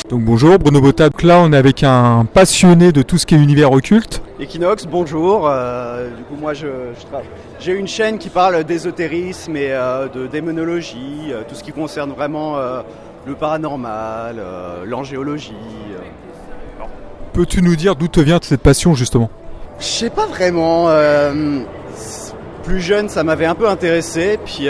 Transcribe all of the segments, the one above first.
Donc bonjour, Bruno Botta. Là on est avec un passionné de tout ce qui est univers occulte. Equinox, bonjour. Du coup moi j'ai une chaîne qui parle d'ésotérisme et de démonologie, tout ce qui concerne vraiment le paranormal, l'angéologie. Peux-tu nous dire d'où te vient cette passion justement ? Je sais pas vraiment. Plus jeune, ça m'avait un peu intéressé. Puis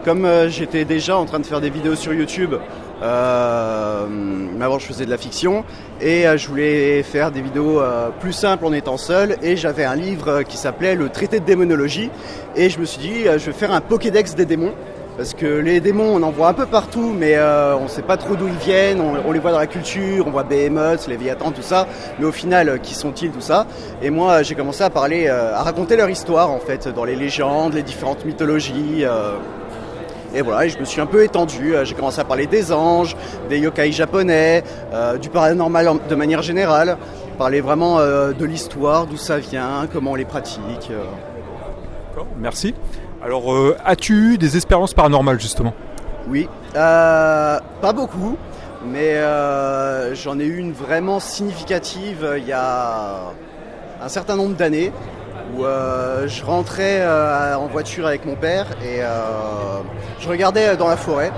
comme j'étais déjà en train de faire des vidéos sur YouTube, avant je faisais de la fiction et je voulais faire des vidéos plus simples en étant seul. Et j'avais un livre qui s'appelait Le Traité de démonologie. Et je me suis dit, je vais faire un Pokédex des démons. Parce que les démons, on en voit un peu partout, mais on ne sait pas trop d'où ils viennent. On les voit dans la culture, on voit Behemoth, Léviathan, tout ça. Mais au final, qui sont-ils, tout ça ? Et moi, j'ai commencé à parler, à raconter leur histoire, en fait, dans les légendes, les différentes mythologies. Et voilà, et je me suis un peu étendu. J'ai commencé à parler des anges, des yokai japonais, du paranormal de manière générale. Parler vraiment de l'histoire, d'où ça vient, comment on les pratique. D'accord, merci. Alors, as-tu eu des expériences paranormales justement ? Oui, pas beaucoup, mais j'en ai eu une vraiment significative il y a un certain nombre d'années où je rentrais en voiture avec mon père et je regardais dans la forêt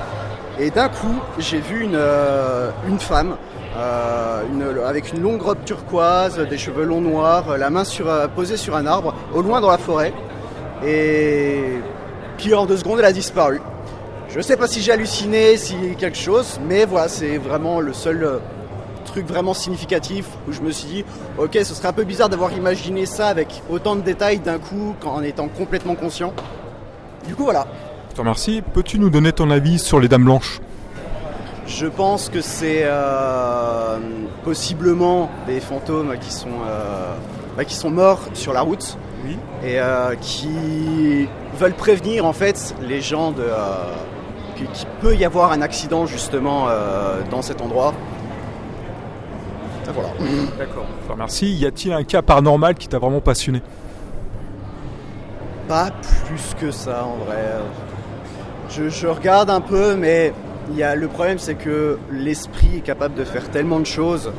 et d'un coup j'ai vu une femme avec une longue robe turquoise, des cheveux longs noirs, la main posée sur un arbre au loin dans la forêt. Et puis en 2 secondes elle a disparu. Je sais pas si j'ai halluciné, si quelque chose, mais voilà, c'est vraiment le seul truc vraiment significatif où je me suis dit ok, ce serait un peu bizarre d'avoir imaginé ça avec autant de détails d'un coup en étant complètement conscient. Du coup voilà. Je te remercie. Peux-tu nous donner ton avis sur les Dames Blanches ? Je pense que c'est possiblement des fantômes qui sont morts sur la route. Oui. Et qui veulent prévenir en fait les gens qu'il peut y avoir un accident justement dans cet endroit. Et voilà. D'accord. Merci. Y a-t-il un cas paranormal qui t'a vraiment passionné ? Pas plus que ça en vrai. Je regarde un peu, mais le problème c'est que l'esprit est capable de faire tellement de choses,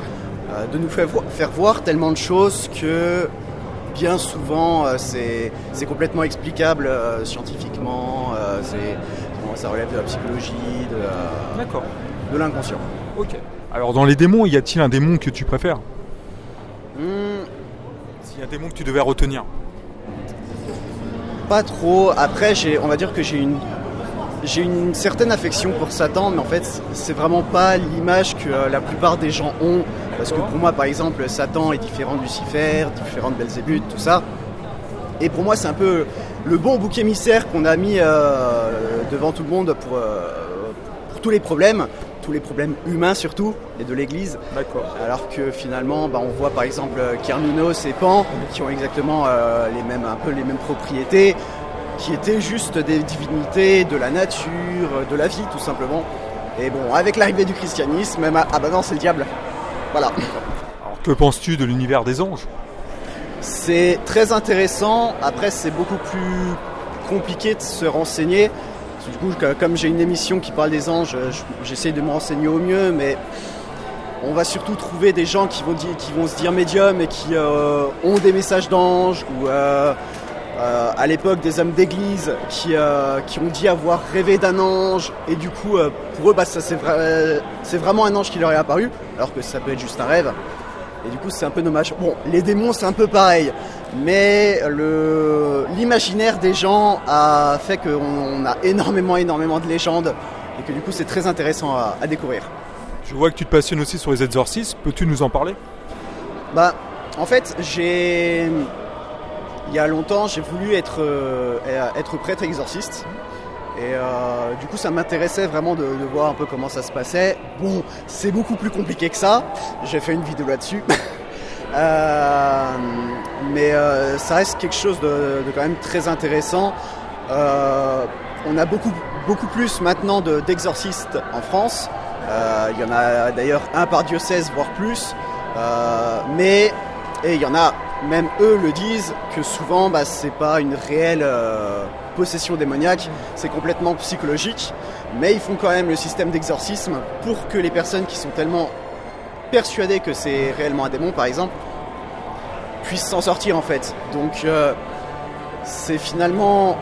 de nous faire voir tellement de choses que bien souvent, c'est complètement explicable scientifiquement, ça relève de la psychologie, de l'inconscient. Ok. Alors dans les démons, y a-t-il un démon que tu préfères ? S'il y a un démon que tu devais retenir ? Pas trop. Après, on va dire que j'ai une certaine affection pour Satan, mais en fait, c'est vraiment pas l'image que la plupart des gens ont. Parce que pour moi, par exemple, Satan est différent de Lucifer, différent de Belzébuth, tout ça. Et pour moi, c'est un peu le bon bouc émissaire qu'on a mis devant tout le monde pour tous les problèmes humains surtout, et de l'Église. D'accord. Alors que finalement, on voit par exemple Cernunnos et Pan, qui ont exactement un peu les mêmes propriétés, qui étaient juste des divinités de la nature, de la vie tout simplement. Et bon, avec l'arrivée du christianisme, non, c'est le diable. Voilà. Alors que penses-tu de l'univers des anges ? C'est très intéressant. Après, c'est beaucoup plus compliqué de se renseigner. Du coup, comme j'ai une émission qui parle des anges, j'essaie de me renseigner au mieux, mais on va surtout trouver des gens qui vont se dire médiums et qui ont des messages d'anges, ou à l'époque des hommes d'église qui ont dit avoir rêvé d'un ange, et du coup pour eux ça c'est vraiment un ange qui leur est apparu, alors que ça peut être juste un rêve. Et du coup c'est un peu dommage. Bon, les démons c'est un peu pareil, mais l'imaginaire des gens a fait qu'on a énormément de légendes, et que du coup c'est très intéressant à découvrir. Je vois que tu te passionnes aussi sur les exorcismes, peux-tu nous en parler ? En fait, il y a longtemps, j'ai voulu être prêtre exorciste. Et du coup, ça m'intéressait vraiment de voir un peu comment ça se passait. Bon, c'est beaucoup plus compliqué que ça. J'ai fait une vidéo là-dessus. Mais ça reste quelque chose de quand même très intéressant. On a beaucoup plus maintenant d'exorcistes en France. Il y en a d'ailleurs un par diocèse, voire plus. Et il y en a même eux le disent, que souvent c'est pas une réelle possession démoniaque, c'est complètement psychologique, mais ils font quand même le système d'exorcisme pour que les personnes qui sont tellement persuadées que c'est réellement un démon par exemple, puissent s'en sortir en fait. Donc c'est finalement,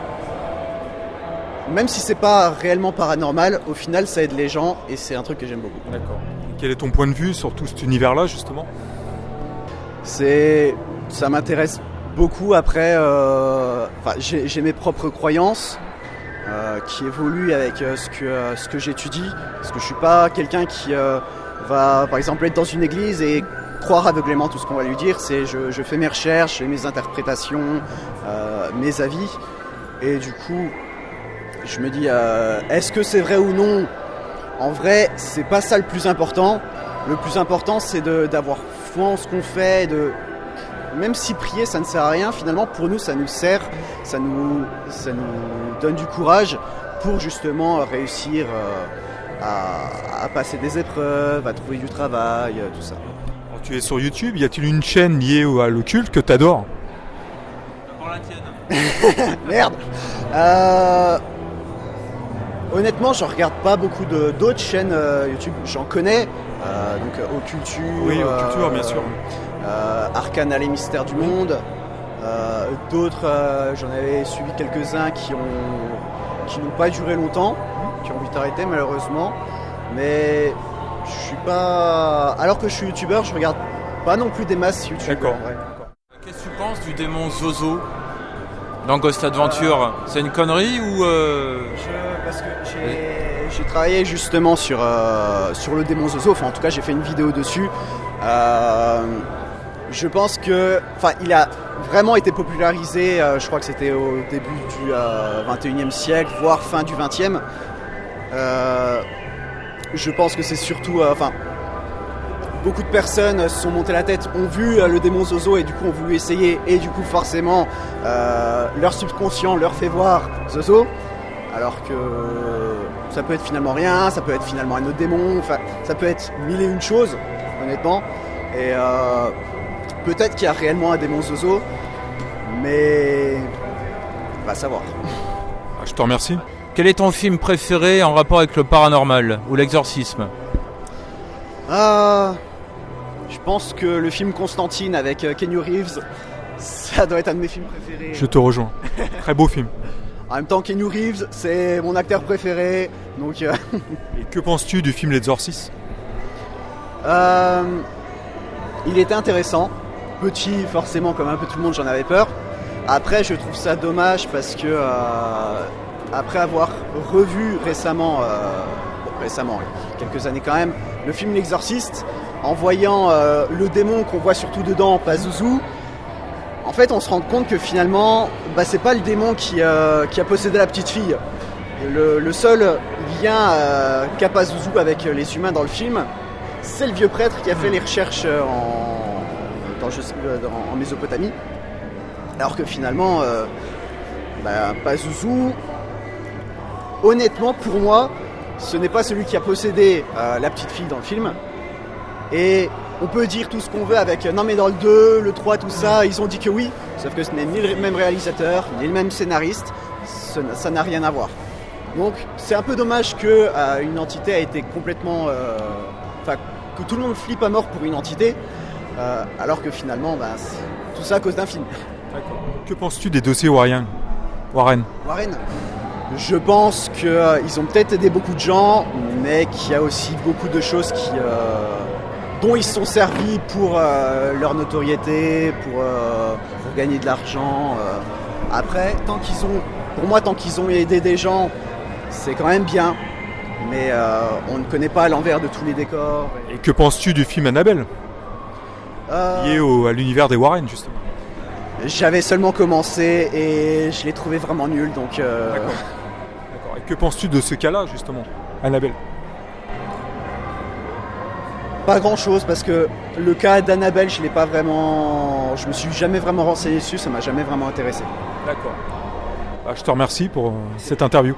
même si c'est pas réellement paranormal, au final ça aide les gens et c'est un truc que j'aime beaucoup. D'accord. Quel est ton point de vue sur tout cet univers-là justement ? Ça m'intéresse beaucoup. Après, j'ai mes propres croyances qui évoluent avec ce que j'étudie. Parce que je suis pas quelqu'un qui va, par exemple, être dans une église et croire aveuglément tout ce qu'on va lui dire. Je fais mes recherches, j'ai mes interprétations, mes avis. Et du coup, je me dis, est-ce que c'est vrai ou non ? En vrai, c'est pas ça le plus important. Le plus important, c'est d'avoir foi en ce qu'on fait, même si prier ça ne sert à rien, finalement pour nous ça nous sert, ça nous donne du courage pour justement réussir à passer des épreuves, à trouver du travail, tout ça. Alors, tu es sur YouTube, y a-t-il une chaîne liée à l'occulte que tu adores ? Pour la tienne. Merde. Honnêtement, je regarde pas beaucoup d'autres chaînes YouTube. J'en connais, donc Occulture. Oui, Occulture, bien sûr. Arcana, les mystères du monde. D'autres, j'en avais suivi quelques-uns qui n'ont pas duré longtemps, qui ont vite arrêté malheureusement. Mais je suis pas. Alors que je suis youtubeur, je regarde pas non plus des masses YouTube. D'accord. Qu'est-ce que tu penses du démon Zozo dans Ghost Adventure ? C'est une connerie ou Parce que j'ai travaillé justement sur le démon Zozo, enfin en tout cas j'ai fait une vidéo dessus. Je pense que, il a vraiment été popularisé, je crois que c'était au début du 21e siècle, voire fin du 20e. Je pense que c'est surtout, beaucoup de personnes se sont montées la tête, ont vu le démon Zozo et du coup ont voulu essayer et du coup forcément leur subconscient leur fait voir Zozo. Alors que ça peut être finalement rien, ça peut être finalement un autre démon, ça peut être mille et une choses, honnêtement. Et peut-être qu'il y a réellement un démon Zozo, mais on va savoir. Je te remercie. quel est ton film préféré en rapport avec le paranormal ou l'exorcisme ? Je pense que le film Constantine avec Keanu Reeves, ça doit être un de mes films préférés. Je te rejoins. Très beau film. En même temps, Keanu Reeves, c'est mon acteur préféré, donc... Et que penses-tu du film L'Exorciste ? Il était intéressant. Petit, forcément, comme un peu tout le monde, j'en avais peur. Après, je trouve ça dommage parce que, après avoir revu récemment, il y a quelques années quand même, le film L'Exorciste, en voyant le démon qu'on voit surtout dedans, Pazuzu, en fait, on se rend compte que finalement, c'est pas le démon qui a possédé la petite fille. Le seul lien qu'a Pazuzu avec les humains dans le film, c'est le vieux prêtre qui a fait les recherches en Mésopotamie. Alors que finalement, Pazuzu, honnêtement pour moi, ce n'est pas celui qui a possédé la petite fille dans le film. Et on peut dire tout ce qu'on veut avec non mais dans le 2, le 3, tout ça, ils ont dit que oui, sauf que ce n'est ni le même réalisateur, ni le même scénariste, ça n'a rien à voir. Donc c'est un peu dommage que une entité a été complètement... que tout le monde flippe à mort pour une entité, alors que finalement, tout ça à cause d'un film. D'accord. Que penses-tu des dossiers Warren ? Je pense qu'ils ont peut-être aidé beaucoup de gens, mais qu'il y a aussi beaucoup de choses dont ils se sont servis pour leur notoriété, pour gagner de l'argent. Après, tant qu'ils ont aidé des gens, c'est quand même bien. Mais on ne connaît pas l'envers de tous les décors. Et que penses-tu du film Annabelle ? Lié à l'univers des Warren, justement. J'avais seulement commencé et je l'ai trouvé vraiment nul, donc... D'accord. Et que penses-tu de ce cas-là, justement, Annabelle ? Pas grand-chose, parce que le cas d'Annabelle, je me suis jamais vraiment renseigné dessus, ça m'a jamais vraiment intéressé. D'accord. Je te remercie pour cette interview.